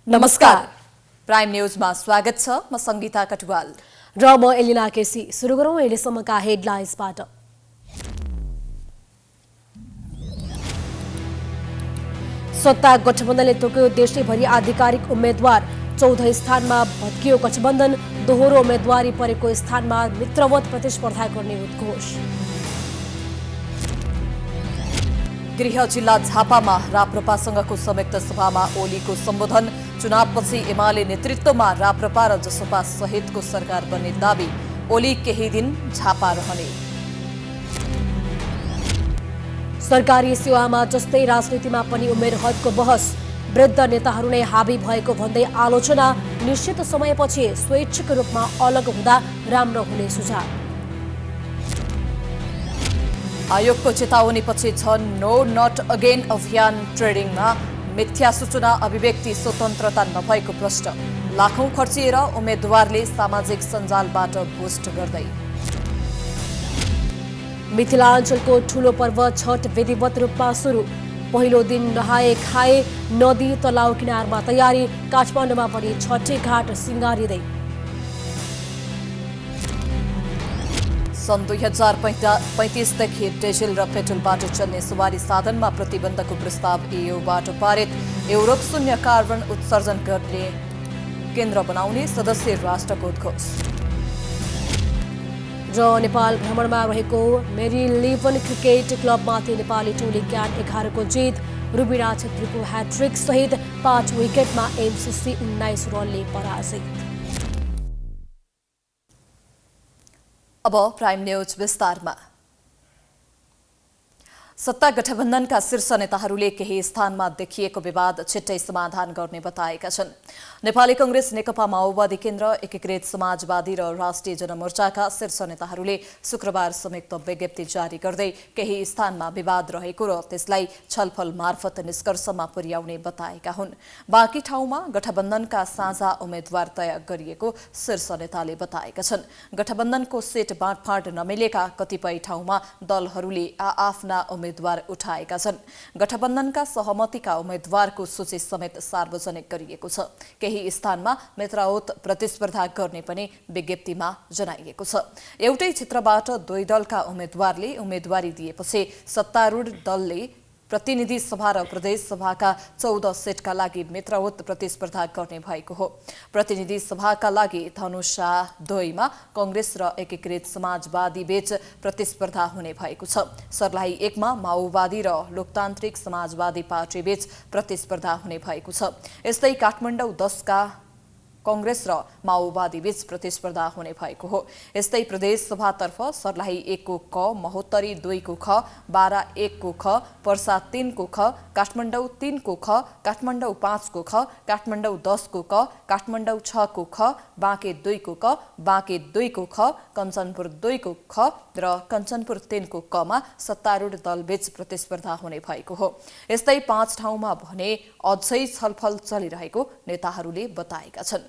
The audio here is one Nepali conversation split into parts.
नमस्कार, प्राइम न्यूजमा स्वागत छ। म संगीता कटवाल र म एलिना केसी। सुरु गरौँ अहिलेसम्मका हेडलाइन्सबाट। सत्ता गठबन्धनले तोक्यो देशैभरि आधिकारिक उम्मेद्वार। 14 स्थानमा भत्कियो गठबन्धन। दोहोरो उम्मेद्वारी परेको स्थानमा मित्रवत प्रतिस्पर्धा गर्ने उद्घोष। गृह जिल्ला झापामा राप्रपासँगको संयुक्त सभामा ओलीको सम्बोधन। चुनावपछि एमाले नेतृत्वमा राप्रपा र जसपा सहितको सरकार बन्ने दावी। ओली केही दिन झापा रहने। सरकारी सेवामा जस्तै राजनीतिमा पनि उमेर हदको बहस। वृद्ध नेताहरू नै हाबी भएको भन्दै आलोचना। निश्चित समयपछि स्वैच्छिक रूपमा अलग हुँदा राम्रो हुने सुझाव। आयोगको चेतावनीपछि छ नो नट अगेन अभियान। ट्रेडिङमा मिथ्या सूचना अभिव्यक्ति स्वतन्त्रता नभएको प्रश्न। लाखौं खर्चिएर उम्मेद्वारले सामाजिक सञ्जालबाट पोस्ट गर्दै। मिथिलाञ्चलको ठूलो पर्व छठ विधिवत रूपमा सुरु। पहिलो दिन नहाए खाए नदी तलाउ किनारमा तयारी। काठमाडौँमा पनि छठी घाट सिंगारिँदै। सन् 2035 देखि डिजेल र पेट्रोलबाट चल्ने सवारी साधनमा प्रतिबन्धको प्रस्ताव EUबाट पारित। युरोप शून्य कार्बन उत्सर्जन गर्ने केन्द्र बनाउने सदस्य राष्ट्रको उद्घोष। र नेपाल भ्रमणमा रहेको मेरीलिवन क्रिकेट क्लबमाथि नेपाली टोली ज्ञान 11 को जित। रुबिना छेत्रीको ह्याट्रिक सहित 5 विकेटमा MCC 19 रनले पराजित। अब प्राइम न्यूज विस्तारमा। सत्ता गठबन्धनका शीर्ष नेताहरूले केही स्थानमा देखिएको विवाद छिट्टै समाधान गर्ने बताएका छन्। नेपाली कांग्रेस, नेकपा माओवादी केन्द्र, एकीकृत समाजवादी र राष्ट्रिय जनमोर्चाका शीर्ष नेताहरूले शुक्रबार संयुक्त विज्ञप्ति जारी गर्दै केही स्थानमा विवाद रहेको र त्यसलाई छलफल मार्फत निष्कर्षमा पुर्याउने बताएका हुन्। बाँकी ठाउँमा गठबन्धनका साझा उम्मेद्वार तय गरिएको शीर्ष नेताले बताएका छन्। गठबन्धनको सीट बाँडफाँड नमिलेका कतिपय ठाउँमा दलहरूले आआफ्ना उम्मेद्वार उठाएका छन्। गठबन्धनका सहमतिका उम्मेद्वारको सूची समेत सार्वजनिक गरिएको छ। केही स्थानमा मित्रवत प्रतिस्पर्धा गर्ने पनि विज्ञप्तिमा जनाइएको छ। एउटै क्षेत्रबाट दुई दलका उम्मेद्वारले उम्मेद्वारी दिएपछि सत्तारूढ दलले प्रतिनिधि सभा र प्रदेश सभाका 14 सीटका लागि मित्रवत प्रतिस्पर्धा गर्ने भएको हो। प्रतिनिधि सभाका लागि धनुषा 2 मा कांग्रेस र एकीकृत समाजवादी बीच प्रतिस्पर्धा हुने भएको छ। सर्लाही 1 मा माओवादी र लोकतान्त्रिक समाजवादी पार्टी बीच प्रतिस्पर्धा हुने भएको छ। यस्तै काठमाडौँ 10 का कांग्रेस र माओवादी बीच प्रतिस्पर्धा हुने भएको हो। यस्तै प्रदेश सभातर्फ सर्लाही 1 को क, महोत्तरी 2 को ख, बारा 1 को ख, पर्सा 3 को ख, काठमाडौँ 3 को ख, काठमाडौँ 5 को ख, काठमाडौँ 10 को क, काठमाडौँ 6 को ख, बाँके 2 को क, बाँके 2 को ख, कञ्चनपुर 2 को ख र कञ्चनपुर 3 को क मा सत्तारूढ दलबीच प्रतिस्पर्धा हुने भएको हो। यस्तै 5 ठाउँमा भने अझै छलफल चलिरहेको नेताहरूले बताएका छन्।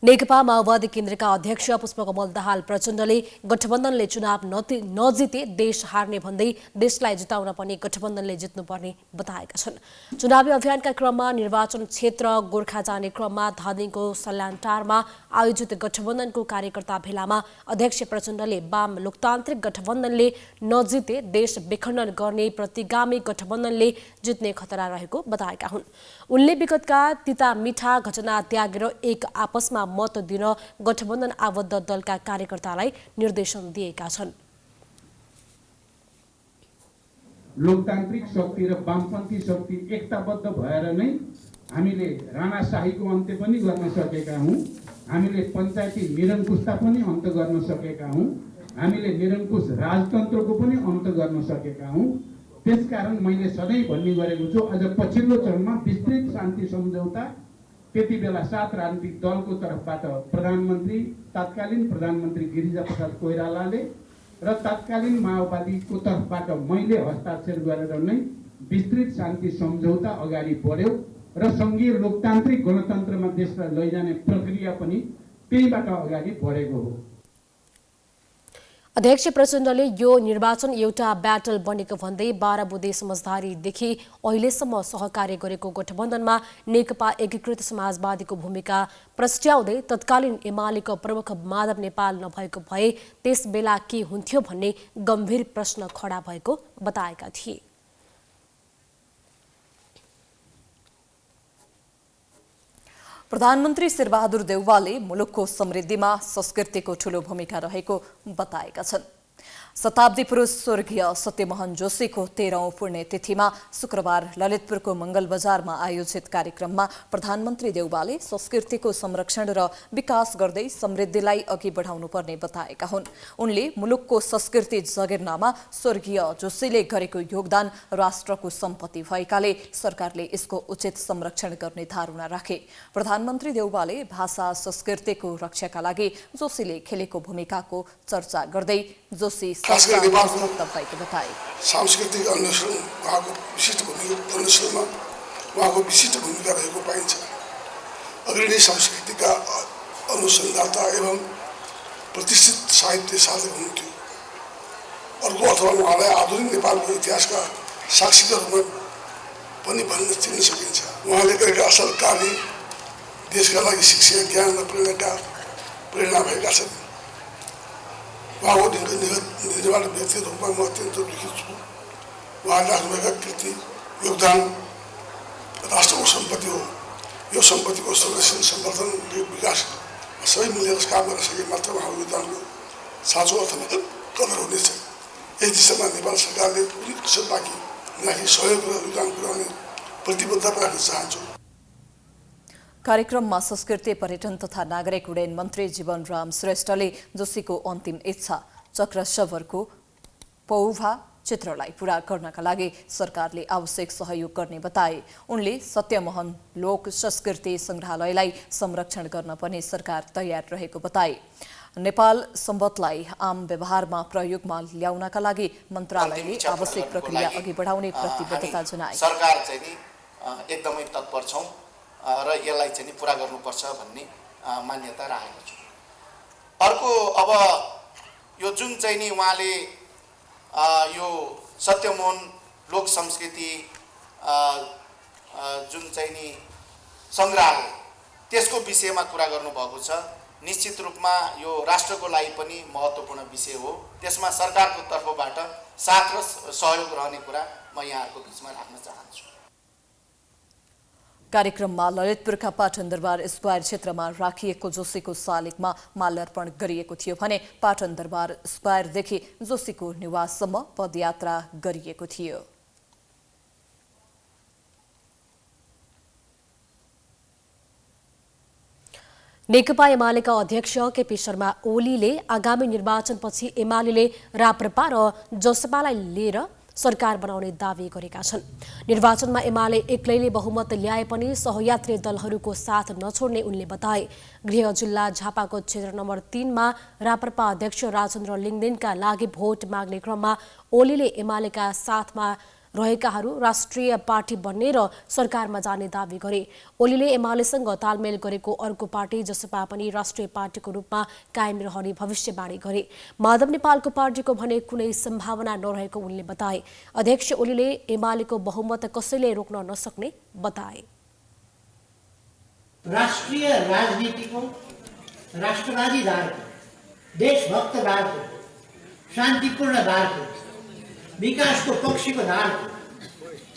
नेकपा माओवादी केन्द्रका अध्यक्ष पुष्पकमल दाहाल प्रचण्डले गठबन्धनले चुनाव नजिते देश हार्ने भन्दै देशलाई जिताउन पनि गठबन्धनले जित्नुपर्ने बताएका छन्। चुनावी अभियानका क्रममा निर्वाचन क्षेत्र गोर्खा जाने क्रममा धादिङको सल्यानटारमा आयोजित गठबन्धनको कार्यकर्ता भेलामा अध्यक्ष प्रचण्डले वाम लोकतान्त्रिक गठबन्धनले नजिते देश विखण्डन गर्ने प्रतिगामी गठबन्धनले जित्ने खतरा रहेको बताएका हुन्। उनले विगतका तिता मिठा घटना त्यागेर एक आपसमा मत दिन गठबन्धन आबद्ध दलका कार्यकर्तालाई निर्देशन दिएका छन्। लोकतान्त्रिक शक्ति र वामपन्थी शक्ति एकताबद्ध भएर नै हामीले राणाशाहीको अन्त्य पनि गर्न सकेका हौं। हामीले पञ्चायती निरङ्कुशता पनि अन्त गर्न सकेका हौं। हामीले निरङ्कुश राजतन्त्रको पनि अन्त गर्न सकेका हौं। त्यसकारण मैले सधैँ भन्ने गरेको छु, अझ पछिल्लो चरणमा विस्तृत शान्ति सम्झौता त्यति बेला 7 राजनीतिक दलको तर्फबाट प्रधानमन्त्री, तत्कालीन प्रधानमन्त्री गिरिजाप्रसाद कोइरालाले र तत्कालीन माओवादीको तर्फबाट मैले हस्ताक्षर गरेर नै विस्तृत शान्ति सम्झौता अगाडि बढ्यो र संघीय लोकतान्त्रिक गणतन्त्रमा देशलाई लैजाने प्रक्रिया पनि त्यहीबाट अगाडि बढेको हो। अध्यक्ष प्रचण्डले यो निर्वाचन एउटा ब्याटल बनेको भन्दै 12 बुँदे समझदारीदेखि अहिलेसम्म सहकार्य गरेको गठबन्धनमा नेकपा एकीकृत समाजवादीको भूमिका प्रस्ट्याउँदै तत्कालीन एमालेको प्रमुख माधव नेपाल नभएको भए त्यसबेला के हुन्थ्यो भन्ने गम्भीर प्रश्न खडा भएको बताएका थिए। प्रधानमन्त्री शेरबहादुर देउवाले मुलुकको समृद्धिमा संस्कृतिको ठूलो भूमिका रहेको बताएका छन्। शताब्दी पुरुष स्वर्गीय सत्यमोहन जोशीको 13औं पुण्यतिथिमा शुक्रबार ललितपुरको मंगल बजारमा आयोजित कार्यक्रममा प्रधानमन्त्री देउवाले संस्कृतिको संरक्षण र विकास गर्दै समृद्धिलाई अघि बढाउनुपर्ने बताएका हुन्। उनले मुलुकको संस्कृति जगेर्नामा स्वर्गीय जोशीले गरेको योगदान राष्ट्रको सम्पत्ति भएकाले सरकारले यसको उचित संरक्षण गर्ने धारणा राखे। प्रधानमन्त्री देउवाले भाषा संस्कृतिको रक्षाका लागि जोशीले खेलेको भूमिकाको चर्चा गर्दै जोशी सांस्कृतिक अन्वेषण उहाँको विशिष्ट भूमिका रहेको पाइन्छ। अग्रणी संस्कृतिका अनुसन्धाता एवं प्रतिष्ठित साहित्य साधक हुनुहुन्थ्यो। अर्को अथवा उहाँलाई आधुनिक नेपालको इतिहासका साक्षीका रूपमा पनि भन्न चिन्न सकिन्छ। उहाँले गरेका असल कार्य देशका लागि शिक्षा, ज्ञान र प्रेरणा भएका छन्। उहाँको निधनबाट व्यक्तिगत रूपमा म अत्यन्त दुखित छु। उहाँले राख्नुभएका कृति योगदान राष्ट्रको सम्पत्ति हो। यो सम्पत्तिको संरक्षण, सम्वर्धन, विकास सबै मिलेर काम गर्न सके मात्र उहाँको योगदानको साँचो अर्थमा कदर हुनेछ। यस दिशामा नेपाल सरकारले कुनै कसर बाँकी नराखी सहयोग र योगदान पुर्याउने प्रतिबद्धता राख्न चाहन्छु। कार्यक्रममा संस्कृति, पर्यटन तथा नागरिक उड्डयन मन्त्री जीवनराम श्रेष्ठले जोशीको अन्तिम इच्छा चक्र शवरको पौभा चित्रलाई पूरा गर्नका लागि सरकारले आवश्यक सहयोग गर्ने बताए। उनले सत्यमोहन लोक संस्कृति संग्रहालयलाई संरक्षण गर्न पनि सरकार तयार रहेको बताए। नेपाल सम्बन्धलाई आम व्यवहारमा प्रयोगमा ल्याउनका लागि मन्त्रालयले आवश्यक प्रक्रिया अघि बढाउने प्रतिबद्धता जनाए। सरकार चाहिँ नि एकदमै तत्पर छौं र यसलाई चाहिँ पूरा गर्नुपर्छ भन्ने मान्यता राखेको छु। अर्को अब यो जुन चाहिँ नि उहाँले यो सत्यमोहन लोक संस्कृति जुन चाहिँ नि संग्रहालय त्यसको विषयमा कुरा गर्नुभएको छ। निश्चित रूपमा यो राष्ट्रको लागि पनि महत्त्वपूर्ण विषय हो। त्यसमा सरकारको तर्फबाट साथ र सहयोग रहने कुरा म यहाँहरुको बीचमा राख्न चाहन्छु। कार्यक्रममा ललितपुरका पाटन दरबार स्क्वायर क्षेत्रमा राखिएको जोशीको शालिगमा माल्यार्पण गरिएको थियो भने पाटन दरबार स्क्वायरदेखि जोशीको निवाससम्म पदयात्रा गरिएको थियो। नेकपा एमालेका अध्यक्ष केपी शर्मा ओलीले आगामी निर्वाचनपछि एमाले राप्रपा र जसपालाई लिएर सरकार बनाउने दावी गरेका छन्। निर्वाचनमा एमाले एक्लैले बहुमत ल्याए पनि सहयात्री दलहरूको साथ नछोड्ने उनले बताए। गृह जिल्ला झापाको क्षेत्र नम्बर 3 मा राप्रपा अध्यक्ष राजेन्द्र लिङदेनका लागि भोट माग्ने क्रममा ओलीले एमालेका साथमा रहेकाहरू राष्ट्रिय पार्टी बन्ने र सरकारमा जाने दावी गरे। ओलीले एमालेसँग तालमेल गरेको अर्को पार्टी जसपा पनि राष्ट्रिय पार्टीको रूपमा कायम रहने भविष्यवाणी गरे। माधव नेपालको पार्टीको भने कुनै सम्भावना नरहेको उनले बताए। अध्यक्ष ओलीले एमालेको बहुमत कसैले रोक्न नसक्ने बताए। राष्ट्रिय राजनीतिको राष्ट्रवादी धारको, देशभक्त धारको, शान्तिपूर्ण धारको, विकासको पक्षको धारको,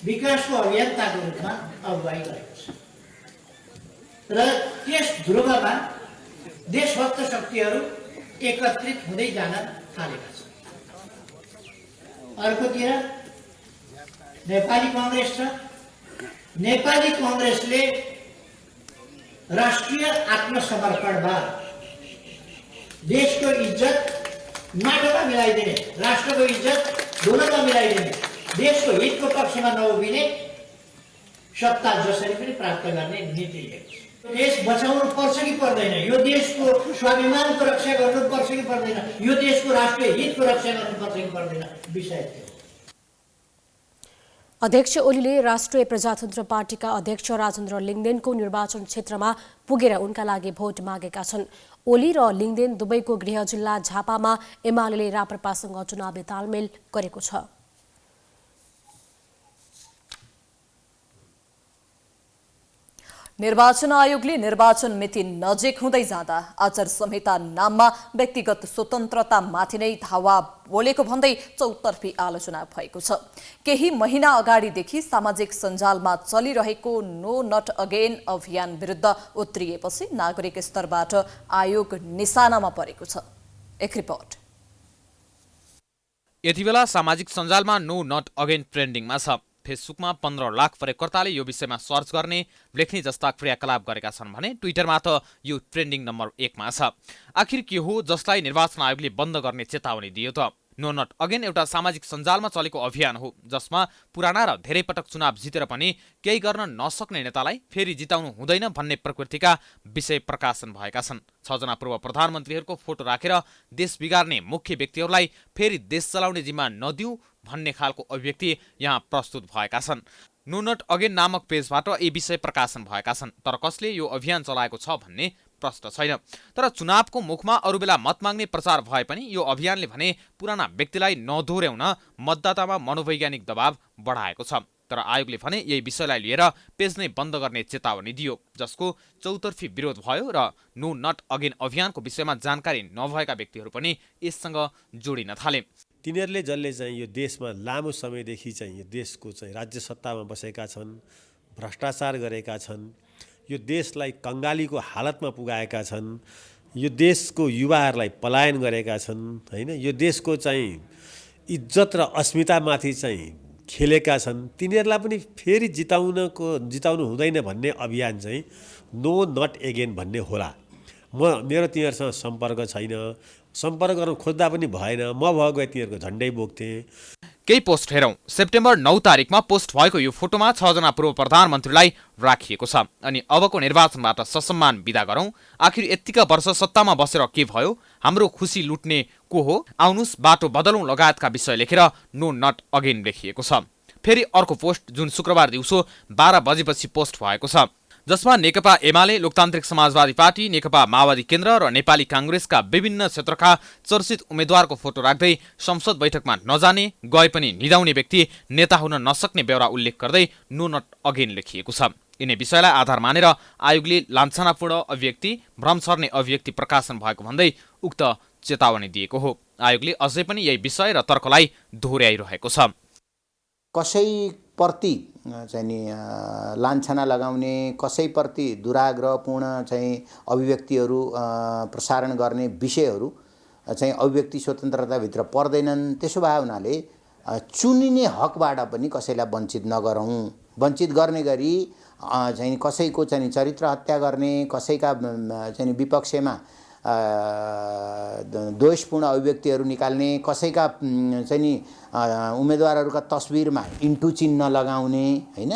विकासको अभियन्ताको रूपमा अगुवाई गरेको छ र त्यस ध्रुवमा देशभक्त शक्तिहरू एकत्रित हुँदै जान थालेका छन्। अर्कोतिर नेपाली कांग्रेस छ। नेपाली कांग्रेसले राष्ट्रिय आत्मसमर्पणवाद, देशको इज्जत माटोमा मिलाइदिने, राष्ट्रको इज्जत धुलोमा मिलाइदिने, देशको हितको पक्षमा नउभिने सत्ता जसरी पनि प्राप्त गर्ने नीति लिएको छ। देश बचाउनु पर्छ कि पर्दैन, यो देशको स्वाभिमानको रक्षा गर्नु पर्छ कि पर्दैन, यो देशको राष्ट्रिय हितको रक्षा गर्नु पर्छ कि पर्दैन विषय थियो। अध्यक्ष ओलीले राष्ट्रिय प्रजातन्त्र पार्टीका अध्यक्ष राजेन्द्र लिङदेनको निर्वाचन क्षेत्रमा पुगेर उनका लागि भोट मागेका छन्। ओली र लिङदेन दुवैको गृह जिल्ला झापामा एमाले राप्रपासँग चुनावी तालमेल गरेको छ। निर्वाचन आयोगले निर्वाचन मिति नजिक हुँदै जाँदा आचार संहिता नाममा व्यक्तिगत स्वतन्त्रतामाथि नै धावा बोलेको भन्दै चौतर्फी आलोचना भएको छ। केही महिना अगाडिदेखि सामाजिक सञ्जालमा चलिरहेको नो नट अगेन अभियान विरुद्ध उत्रिएपछि नागरिक स्तरबाट आयोग निशानामा परेको छ। एक रिपोर्ट। यति बेला सामाजिक सञ्जालमा नो नट अगेन ट्रेन्डिङमा छ। फेसबुकमा 15 लाख प्रयोगकर्ताले यो विषयमा सर्च गर्ने, लेख्ने जस्ता क्रियाकलाप गरेका छन् भने ट्विटरमा त यो ट्रेन्डिङ नम्बर 1 मा छ। आखिर के हो जसलाई निर्वाचन आयोगले बन्द गर्ने चेतावनी दियो त? नो नट अगेन एउटा सामाजिक सञ्जालमा चलेको अभियान हो जसमा पुराना र धेरै पटक चुनाव जितेर पनि केही गर्न नसक्ने नेतालाई फेरि जिताउनु हुँदैन भन्ने प्रकृतिका विषय प्रकाशन भएका छन्। 6 जना पूर्व प्रधानमन्त्रीहरूको फोटो राखेर देश बिगार्ने मुख्य व्यक्तिहरूलाई फेरि देश चलाउने जिम्मा नदिऊ भन्ने खालको अभिव्यक्ति यहाँ प्रस्तुत भएका छन्। नो नट अगेन नामक पेजबाट यी विषय प्रकाशन भएका छन्, तर कसले यो अभियान चलाएको छ भन्ने प्रश्न छैन। तर चुनावको मुखमा अरू बेला मत माग्ने प्रचार भए पनि यो अभियानले भने पुराना व्यक्तिलाई नदोर्याउन मतदातामा मनोवैज्ञानिक दबाव बढाएको छ। तर आयोगले भने यही विषयलाई लिएर पेज नै बन्द गर्ने चेतावनी दियो, जसको चौतर्फी विरोध भयो र नो नट अगेन अभियानको विषयमा जानकारी नभएका व्यक्तिहरू पनि यससँग जोडिन थाले। तिनीहरूले जसले चाहिँ यो देशमा लामो समयदेखि चाहिँ यो देशको चाहिँ राज्य सत्तामा बसेका छन्, भ्रष्टाचार गरेका छन्, यो देशलाई कङ्गालीको हालतमा पुगाएका छन्, यो देशको युवाहरूलाई पलायन गरेका छन्, हैन, यो देशको चाहिँ इज्जत र अस्मितामाथि चाहिँ खेलेका छन्, तिनीहरूलाई पनि फेरि जिताउनु हुँदैन भन्ने अभियान चाहिँ नो नट एगेन भन्ने होला। मेरो तिनीहरूसँग सम्पर्क छैन, सम्पर्क गर्न खोज्दा पनि भएन, म भएको भए तिनीहरूको झन्डै बोक्थेँ। केही पोस्ट हेरौँ। सेप्टेम्बर 9 तारिकमा पोस्ट भएको यो फोटोमा 6 जना पूर्व प्रधानमन्त्रीलाई राखिएको छ। अनि अबको निर्वाचनबाट ससम्मान बिदा गरौँ। आखिर यतिका वर्ष सत्तामा बसेर के भयो? हाम्रो खुसी लुट्ने को हो? आउनुस् बाटो बदलौँ लगायतका विषय लेखेर नो नट अगेन लेखिएको छ। फेरि अर्को पोस्ट जुन शुक्रबार दिउँसो 12 बजेपछि पोस्ट भएको छ, जसमा नेकपा एमाले, लोकतान्त्रिक समाजवादी पार्टी, नेकपा माओवादी केन्द्र र नेपाली काङ्ग्रेसका विभिन्न क्षेत्रका चर्चित उम्मेद्वारको फोटो राख्दै संसद बैठकमा नजाने, गए पनि निदाउने व्यक्ति नेता हुन नसक्ने बेहोरा उल्लेख गर्दै नो नट अगेन लेखिएको छ। यिनै विषयलाई आधार मानेर आयोगले लान्छनापूर्ण अभिव्यक्ति, भ्रम छर्ने अभिव्यक्ति प्रकाशन भएको भन्दै उक्त चेतावनी दिएको हो। आयोगले अझै पनि यही विषय र तर्कलाई दोहोर्याइरहेको छ। कसैप्रति चाहिँ नि लान्छना लगाउने, कसैप्रति दुराग्रहपूर्ण चाहिँ अभिव्यक्तिहरू प्रसारण गर्ने विषयहरू चाहिँ अभिव्यक्ति स्वतन्त्रताभित्र पर्दैनन्। त्यसो भए हुनाले चुनिने हकबाट पनि कसैलाई वञ्चित नगरौँ। वञ्चित गर्ने गरी चाहिँ कसैको चाहिँ चरित्र हत्या गर्ने, कसैका चाहिँ विपक्षमा दोषपूर्ण अभिव्यक्तिहरू निकाल्ने, कसैका चाहिँ नि उम्मेदवारहरूका तस्बिरमा इन्टु चिन्ह लगाउने, हैन,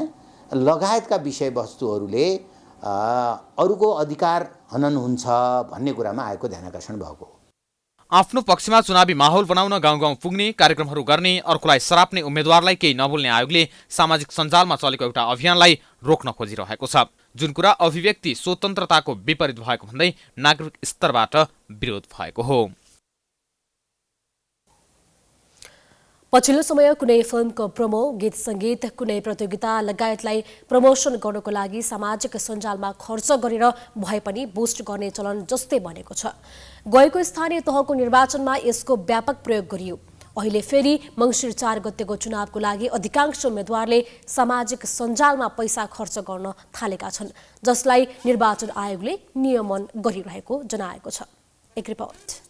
लगायतका विषयवस्तुहरूले अरूको अधिकार हनन हुन्छ भन्ने कुरामा आएको ध्यान आकर्षण भएको हो। आफ्नो पक्षमा चुनावी माहौल बनाउन गाउँ गाउँ पुग्ने, कार्यक्रमहरू गर्ने, अर्कोलाई सराप्ने उम्मेद्वारलाई केही नबोल्ने आयोगले सामाजिक सञ्जालमा चलेको एउटा अभियानलाई रोक्न खोजिरहेको छ, जुन कुरा अभिव्यक्ति स्वतन्त्रताको विपरीत भएको भन्दै नागरिक स्तरबाट विरोध भएको हो। पछिल्लो समय कुनै फिल्मको प्रोमो, गीत सङ्गीत, कुनै प्रतियोगिता लगायतलाई प्रमोसन गर्नको लागि सामाजिक सञ्जालमा खर्च गरेर भए पनि बुस्ट गर्ने चलन जस्तै बनेको छ। गएको स्थानीय तहको निर्वाचनमा यसको व्यापक प्रयोग गरियो। अहिले फेरि मङ्सिर 4 गतेको चुनावको लागि अधिकांश उम्मेद्वारले सामाजिक सञ्जालमा पैसा खर्च गर्न थालेका छन्, जसलाई निर्वाचन आयोगले नियमन गरिरहेको जनाएको छ। एक रिपोर्ट।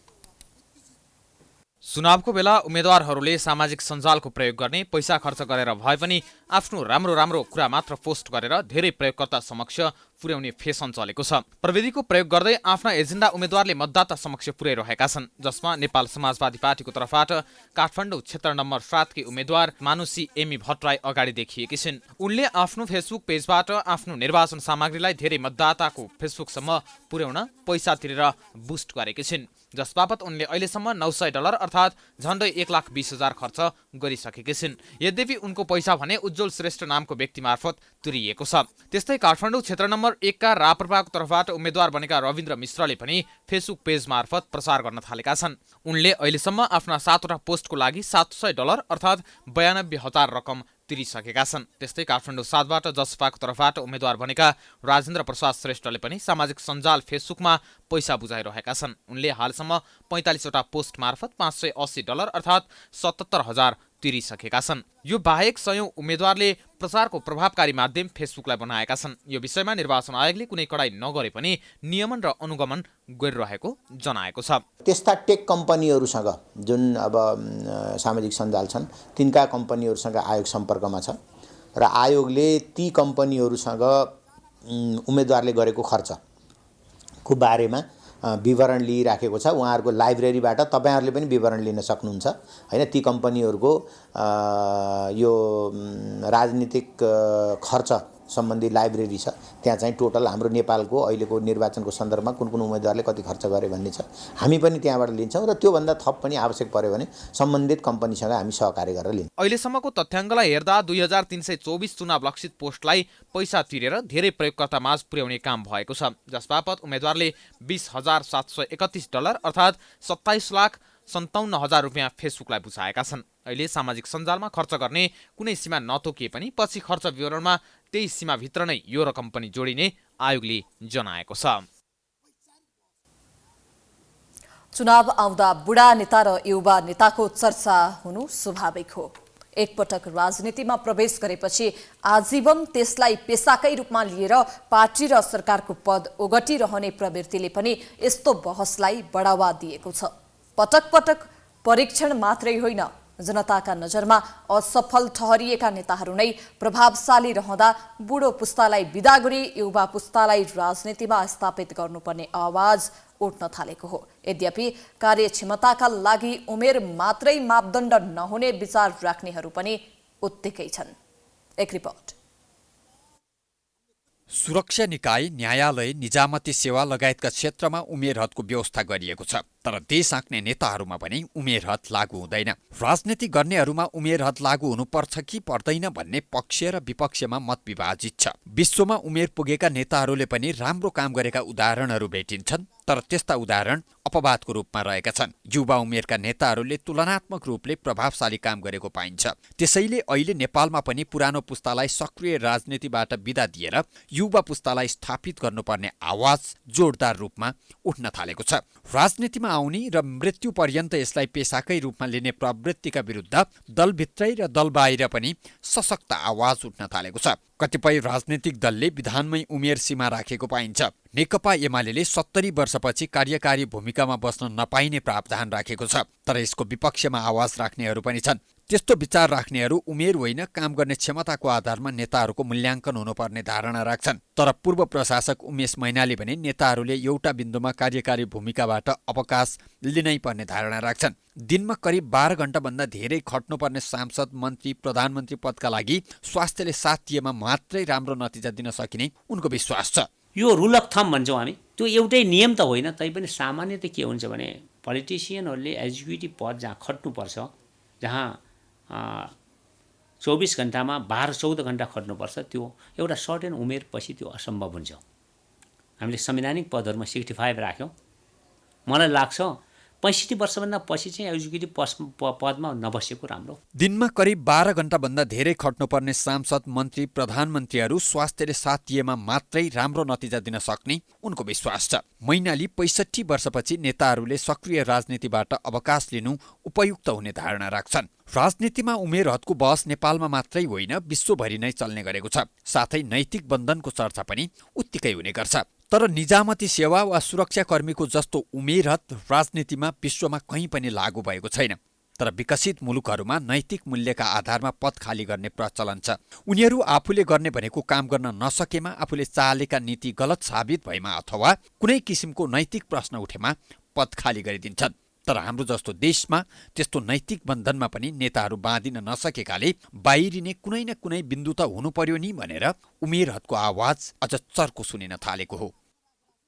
चुनावको बेला उम्मेद्वारहरूले सामाजिक सञ्जालको प्रयोग गर्ने, पैसा खर्च गरेर भए पनि आफ्नो राम्रो कुरा मात्र पोस्ट गरेर धेरै प्रयोगकर्ता समक्ष पुर्याउने फेसन चलेको छ। प्रविधिको प्रयोग गर्दै आफ्ना एजेन्डा उम्मेद्वारले मतदाता समक्ष पुर्याइरहेका छन्, जसमा नेपाल समाजवादी पार्टीको तर्फबाट काठमाडौँ क्षेत्र नम्बर 7 की उम्मेद्वार मानुषी एमी भट्टराई अगाडि देखिएकी छिन्। उनले आफ्नो फेसबुक पेजबाट आफ्नो निर्वाचन सामग्रीलाई धेरै मतदाताको फेसबुकसम्म पुर्याउन पैसा तिरेर बुस्ट गरेकी छिन्। जसबापत उनले अहिलेसम्म $900 अर्थात् झन्डै 1,20,000 खर्च गरिसकेकी छिन्। यद्यपि उनको पैसा भने उज्जवल श्रेष्ठ नामको व्यक्ति मार्फत तुरिएको छ। त्यस्तै काठमाडौँ क्षेत्र नम्बर 1 का राप्रपाको तर्फबाट उम्मेद्वार बनेका रविन्द्र मिश्रले पनि फेसबुक पेज मार्फत प्रचार गर्न थालेका छन्। उनले अहिलेसम्म आफ्ना 7वटा पोस्टको लागि $700 अर्थात् 92,000 रकम तिरिसकेका छन्। त्यस्तै काठमाडौँ 7बाट जसपाको तर्फबाट उम्मेद्वार बनेका राजेन्द्र प्रसाद श्रेष्ठले पनि सामाजिक सञ्जाल फेसबुकमा पैसा बुझाइरहेका छन्। उनले हालसम्म 45वटा पोस्ट मार्फत $580 अर्थात् 77,000 तिरिसकेका छन्। यो बाहेक सयौं उम्मेद्वारले प्रचारको प्रभावकारी माध्यम फेसबुकलाई बनाएका छन्। यो विषयमा निर्वाचन आयोगले कुनै कडाई नगरे पनि नियमन र अनुगमन गरिरहेको जनाएको छ। त्यस्ता टेक कम्पनीहरूसँग जुन अब सामाजिक सञ्जाल छन् तिनका कम्पनीहरूसँग आयोग सम्पर्कमा छ र आयोगले ती कम्पनीहरूसँग उम्मेदवारले गरेको खर्चको बारेमा विवरण लिइराखेको छ। उहाँहरूको लाइब्रेरीबाट तपाईहरुले पनि विवरण लिन सक्नुहुन्छ हैन। ती कम्पनीहरूको यो राजनीतिक खर्च सम्बन्धी लाइब्रेरी छ। त्यहाँ चाहिँ टोटल हाम्रो नेपालको अहिलेको निर्वाचनको सन्दर्भमा कुन कुन उम्मेदवारले कति खर्च गरे भन्ने छ। हामी पनि त्यहाँबाट लिन्छौँ र त्योभन्दा थप पनि आवश्यक पर्यो भने सम्बन्धित कम्पनीसँग हामी सहकार्य गरेर लिन्छौँ। अहिलेसम्मको तथ्याङ्कलाई हेर्दा 2324 चुनाव लक्षित पोस्टलाई पैसा तिरेर धेरै प्रयोगकर्ता माझ पुर्याउने काम भएको छ। जसबापत उम्मेदवारले $20,731 अर्थात् 27,57,000 रुपियाँ फेसबुकलाई बुझाएका छन्। अहिले सामाजिक सञ्जालमा खर्च गर्ने कुनै सीमा नतोकिए पनि पछि खर्च विवरणमा त्यही सीमाभित्र नै यो रकम पनि जोडिने आयोगले जनाएको छ। चुनाव आउँदा बुढा नेता र युवा नेताको चर्चा हुनु स्वाभाविक हो। एकपटक राजनीतिमा प्रवेश गरेपछि आजीवन त्यसलाई पेसाकै रूपमा लिएर पार्टी र सरकारको पद ओगटिरहने प्रवृत्तिले पनि यस्तो बहसलाई बढावा दिएको छ। पटक पटक परीक्षण मात्रै होइन, जनताका नजरमा असफल ठहरिएका नेताहरू नै प्रभावशाली रहँदा बुढो पुस्तालाई विदा गरी युवा पुस्तालाई राजनीतिमा स्थापित गर्नुपर्ने आवाज उठ्न थालेको हो। यद्यपि कार्यक्षमताका लागि उमेर मात्रै मापदण्ड नहुने विचार राख्नेहरू पनि उत्तिकै छन्। एक रिपोर्ट। सुरक्षा निकाय, न्यायालय, निजामती सेवा लगायतका क्षेत्रमा उमेर हदको व्यवस्था गरिएको छ। तर देश आँक्ने नेताहरूमा पनि उमेर हद लागू हुँदैन। राजनीति गर्नेहरूमा उमेर हद लागू हुनुपर्छ कि पर्दैन भन्ने पक्ष र विपक्षमा मत विभाजित छ। विश्वमा उमेर पुगेका नेताहरूले पनि राम्रो काम गरेका उदाहरणहरू भेटिन्छन्, तर त्यस्ता उदाहरण अपवादको रूपमा रहेका छन्। युवा उमेरका नेताहरूले तुलनात्मक रूपले प्रभावशाली काम गरेको पाइन्छ। त्यसैले अहिले नेपालमा पनि पुरानो पुस्तालाई सक्रिय राजनीतिबाट विदा दिएर युवा पुस्तालाई स्थापित गर्नुपर्ने आवाज जोरदार रूपमा उठ्न थालेको छ। राजनीतिमा आउने र मृत्यु पर्यन्त यसलाई पेसाकै रूपमा लिने प्रवृत्तिका विरुद्ध दलभित्रै र दल बाहिर पनि सशक्त आवाज उठ्न थालेको छ। कतिपय राजनीतिक दलले विधानमै उमेर सीमा राखेको पाइन्छ। नेकपा एमाले 70 वर्षपछि कार्यकारी भूमिकामा बस्न नपाइने प्रावधान राखेको छ। तर यसको विपक्षमा आवाज राख्नेहरू पनि छन्। त्यस्तो विचार राख्नेहरू उमेर होइन, काम गर्ने क्षमताको आधारमा नेताहरूको मूल्याङ्कन हुनुपर्ने धारणा राख्छन्। तर पूर्व प्रशासक उमेश मैनाली भने नेताहरूले एउटा बिन्दुमा कार्यकारी भूमिकाबाट अवकाश लिनै पर्ने धारणा राख्छन्। दिनमा करिब 12 घण्टाभन्दा धेरै खट्नुपर्ने सांसद, मन्त्री, प्रधानमन्त्री पदका लागि स्वास्थ्यले साथ दिएमा मात्रै राम्रो नतिजा दिन सकिने उनको विश्वास छ। यो रुल अफ थम भन्छौँ हामी, त्यो एउटै नियम त होइन, तैपनि सामान्य त के हुन्छ भने पोलिटिसियनहरूले एक्जिक्युटिभ पद जहाँ खट्नुपर्छ, जहाँ 24 घण्टामा 12-14 घण्टा खट्नुपर्छ, त्यो एउटा सर्टेन उमेर पछि त्यो असम्भव हुन्छ। हामीले संवैधानिक पदहरूमा 65 राख्यौँ। मलाई लाग्छ 65 वर्षभन्दा पछि चाहिँ एक्जिक्युटिभ पदमा नबसेको राम्रो। दिनमा करिब 12 घण्टाभन्दा धेरै खट्नुपर्ने सांसद, मन्त्री, प्रधानमन्त्रीहरू स्वास्थ्यले साथ दिएमा मात्रै राम्रो नतिजा दिन सक्ने उनको विश्वास छ। मैनाली 65 वर्षपछि नेताहरूले सक्रिय राजनीतिबाट अवकाश लिनु उपयुक्त हुने धारणा राख्छन्। राजनीतिमा उमेर हदको बहस नेपालमा मात्रै होइन, विश्वभरि नै चल्ने गरेको छ। साथै नैतिक बन्धनको चर्चा पनि उत्तिकै हुने गर्छ। तर निजामती सेवा वा सुरक्षाकर्मीको जस्तो उमेर हद राजनीतिमा विश्वमा कहीँ पनि लागू भएको छैन। तर विकसित मुलुकहरूमा नैतिक मूल्यका आधारमा पद खाली गर्ने प्रचलन छ। उनीहरू आफूले गर्ने भनेको काम गर्न नसकेमा, आफूले चालेका नीति गलत साबित भएमा अथवा कुनै किसिमको नैतिक प्रश्न उठेमा पद खाली गरिदिन्छन्। तर हाम्रो जस्तो देशमा त्यस्तो नैतिक बन्धनमा पनि नेताहरू बाँधिन नसकेकाले बाहिरिने कुनै न कुनै बिन्दु त हुनु पर्यो नि भनेर उमेर हदको आवाज अझ चर्को सुनिन थालेको हो।